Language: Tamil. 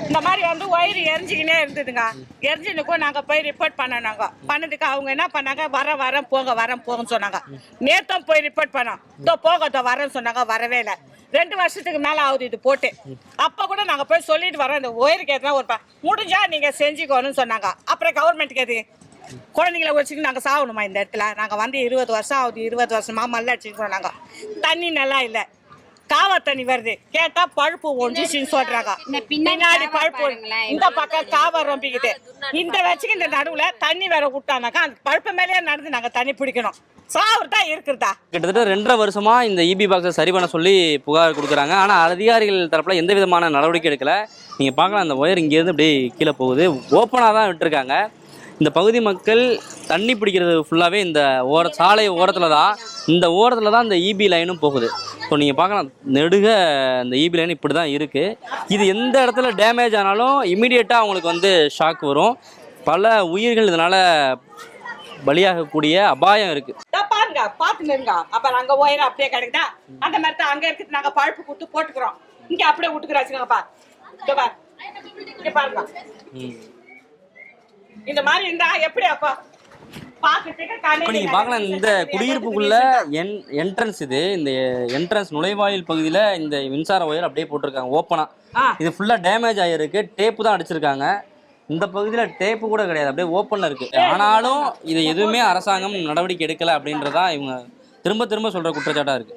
இந்த மாதிரி வந்து ஒயர் எரிஞ்சிக்கினே இருந்ததுங்க. எரிஞ்சுனுக்கும் நாங்கள் போய் ரிப்போர்ட் பண்ணோம். பண்ணதுக்கு அவங்க என்ன பண்ணாங்க, வரேன் போங்கன்னு சொன்னாங்க. நேற்றும் போய் ரிப்போர்ட் பண்ணோம். இதோ வரேன்னு சொன்னாங்க, வரவே இல்லை. 2 வருஷத்துக்கு மேலே ஆகுது இது போட்டு. அப்போ கூட நாங்கள் போய் சொல்லிட்டு வரோம், இந்த ஒயருக்கு எதுனா ஒரு முடிஞ்சா நீங்கள் செஞ்சுக்கோன்னு சொன்னாங்க. அப்புறம் கவர்மெண்ட்டுக்கு எது குழந்தைங்கள வச்சுக்கிட்டு நாங்கள் சாகணுமா இந்த இடத்துல? நாங்கள் வந்து 20 வருஷம் ஆகுது, 20 வருஷமா மல்ல அடிச்சுட்டு நாங்கள். தண்ணி நல்லா இல்லை, காவா தண்ணி வருது. கேட்டா பழுப்பு ஒஞ்சிச்சின்னு சொல்றாங்க. பின்னாடி பழுப்பு, இந்த பக்கம் காவா ரொம்பிக்குது. இந்த வச்சுக்கு இந்த நடுவுல தண்ணி வேற விட்டானாக்கா அந்த பழுப்பு மேலேயே நடந்து நாங்க தண்ணி பிடிக்கணும். சாவுறதா இருக்கிறதா? கிட்டத்தட்ட 2.5 வருஷமா இந்த இபி பாக்ஸை சரி பண்ண சொல்லி புகார் கொடுக்குறாங்க. ஆனால் அதிகாரிகள் தரப்புல எந்த விதமான நடவடிக்கை எடுக்கல. நீங்க பார்க்கலாம், அந்த ஒயர் இங்கேருந்து அப்படியே கீழே போகுது. ஓப்பனாக தான் விட்டுருக்காங்க. இந்த பகுதி மக்கள் தண்ணி பிடிக்கிறது ஃபுல்லாகவே இந்த சாலை ஓரத்தில் தான், இந்த ஓரத்தில் தான் இந்த இபி லைனும் போகுது. ஸோ நீங்கள் பார்க்கலாம், நெடுக இந்த இபி லைன் இப்படி தான் இருக்குது. இது எந்த இடத்துல டேமேஜ் ஆனாலும் இமீடியட்டாக அவங்களுக்கு வந்து ஷாக் வரும். பல உயிர்கள் இதனால் பலியாகக்கூடிய அபாயம் இருக்குது. பாருங்க, பார்த்துங்க. அப்போ நாங்கள் ஒயர் அப்படியே கிடைக்குதா? அந்த மாதிரி தான் அங்கே இருக்குது. நாங்கள் பழுப்பு கொடுத்து போட்டுக்கிறோம். இங்கே அப்படியே விட்டுக்கிறாச்சுங்கப்பா. இங்கே பாருங்க, இந்த மாதிரி இருந்தா எப்படி அப்பா? நீங்க பார்க்கலாம், இந்த குடியிருப்புக்குள்ள என்ட்ரன்ஸ், இது இந்த என்ட்ரன்ஸ் நுழைவாயில் பகுதியில இந்த மின்சார ஒயர் அப்படியே போட்டிருக்காங்க ஓப்பனா. இது ஃபுல்லா டேமேஜ் ஆகிருக்கு. டேப்பு தான் அடிச்சிருக்காங்க. இந்த பகுதியில டேப்பு கூட கிடையாது, அப்படியே ஓப்பன்ல இருக்கு. ஆனாலும் இது எதுவுமே அரசாங்கம் நடவடிக்கை எடுக்கல அப்படின்றதான் இவங்க திரும்ப திரும்ப சொல்ற குற்றச்சாட்டா இருக்கு.